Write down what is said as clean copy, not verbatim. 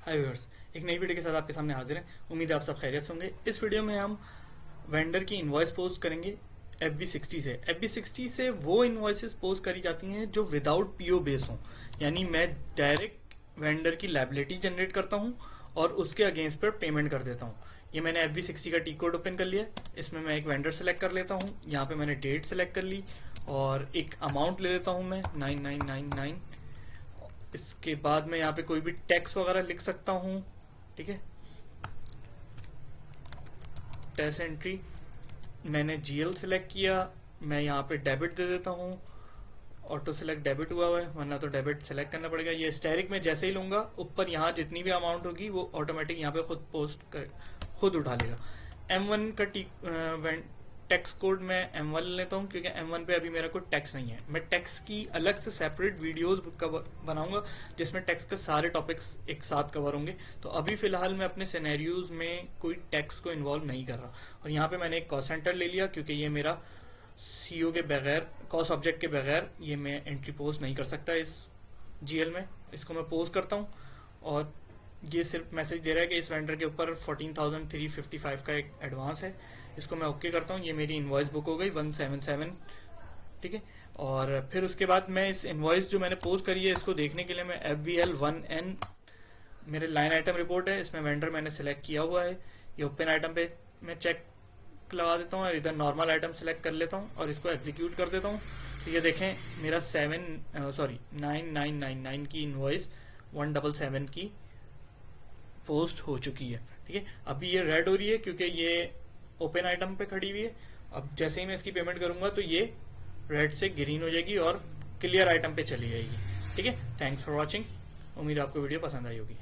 हाय viewers, एक नई video के साथ आपके सामने हाजिर हैं। उम्मीद है आप सब खैरियत से होंगे। इस वीडियो में हम वेंडर की इनवॉइस पोस्ट करेंगे FB60 से। FB60 से वो इनवॉइसेस पोस्ट करी जाती हैं जो विदाउट पीओ बेस हों, यानी मैं डायरेक्ट वेंडर की लायबिलिटी जनरेट करता हूं और उसके अगेंस्ट पर पेमेंट कर देता हूं। ये मैंने FB60 का टी कोड ओपन कर लिया। इसमें मैं एक वेंडर सेलेक्ट कर लेता हूँ। यहाँ पे मैंने डेट सेलेक्ट कर ली और एक अमाउंट ले लेता हूँ मैं 9999। इसके बाद मैं यहाँ पे कोई भी टैक्स वगैरह लिख सकता हूँ। ठीक है, टैक्स एंट्री मैंने GL सिलेक्ट किया। मैं यहाँ पे डेबिट दे देता हूँ। ऑटो सिलेक्ट डेबिट हुआ है, वरना तो डेबिट सेलेक्ट करना पड़ेगा। ये स्टेरिक में जैसे ही लूंगा ऊपर यहाँ जितनी भी अमाउंट होगी वो ऑटोमेटिक यहाँ पे खुद उठा लेगा। M1 का टैक्स कोड मैं M1 ले लेता हूँ क्योंकि M1 पे अभी मेरा कोई टैक्स नहीं है। मैं टैक्स की अलग से सेपरेट वीडियोस बनाऊंगा जिसमें टैक्स के सारे टॉपिक्स एक साथ कवर होंगे। तो अभी फिलहाल मैं अपने सिनेरियोज में कोई टैक्स को इन्वॉल्व नहीं कर रहा। और यहाँ पे मैंने एक कॉस्ट सेंटर ले लिया क्योंकि ये मेरा CO के बगैर, कॉस्ट ऑब्जेक्ट के बगैर ये मैं एंट्री पोस्ट नहीं कर सकता इस GL में। इसको मैं पोस्ट करता हूँ और ये सिर्फ मैसेज दे रहा है कि इस वेंडर के ऊपर 14,355 का एक एडवांस है। इसको मैं ओके करता हूँ। ये मेरी इनवॉइस बुक हो गई 177। ठीक है, और फिर उसके बाद मैं इस इनवॉइस जो मैंने पोस्ट करी है इसको देखने के लिए मैं FBL1N मेरे लाइन आइटम रिपोर्ट है, इसमें वेंडर मैंने सिलेक्ट किया हुआ है। ये ओपन आइटम पे मैं चेक लगा देता हूँ और इधर नॉर्मल आइटम सिलेक्ट कर लेता हूँ और इसको एग्जीक्यूट कर देता हूँ। तो ये देखें मेरा 9999 की इनवॉइस 177 की पोस्ट हो चुकी है। ठीक है, अभी ये रेड हो रही है क्योंकि ये ओपन आइटम पे खड़ी हुई है। अब जैसे ही मैं इसकी पेमेंट करूंगा तो ये रेड से ग्रीन हो जाएगी और क्लियर आइटम पे चली जाएगी। ठीक है, थैंक्स फॉर वॉचिंग। उम्मीद आपको वीडियो पसंद आई होगी।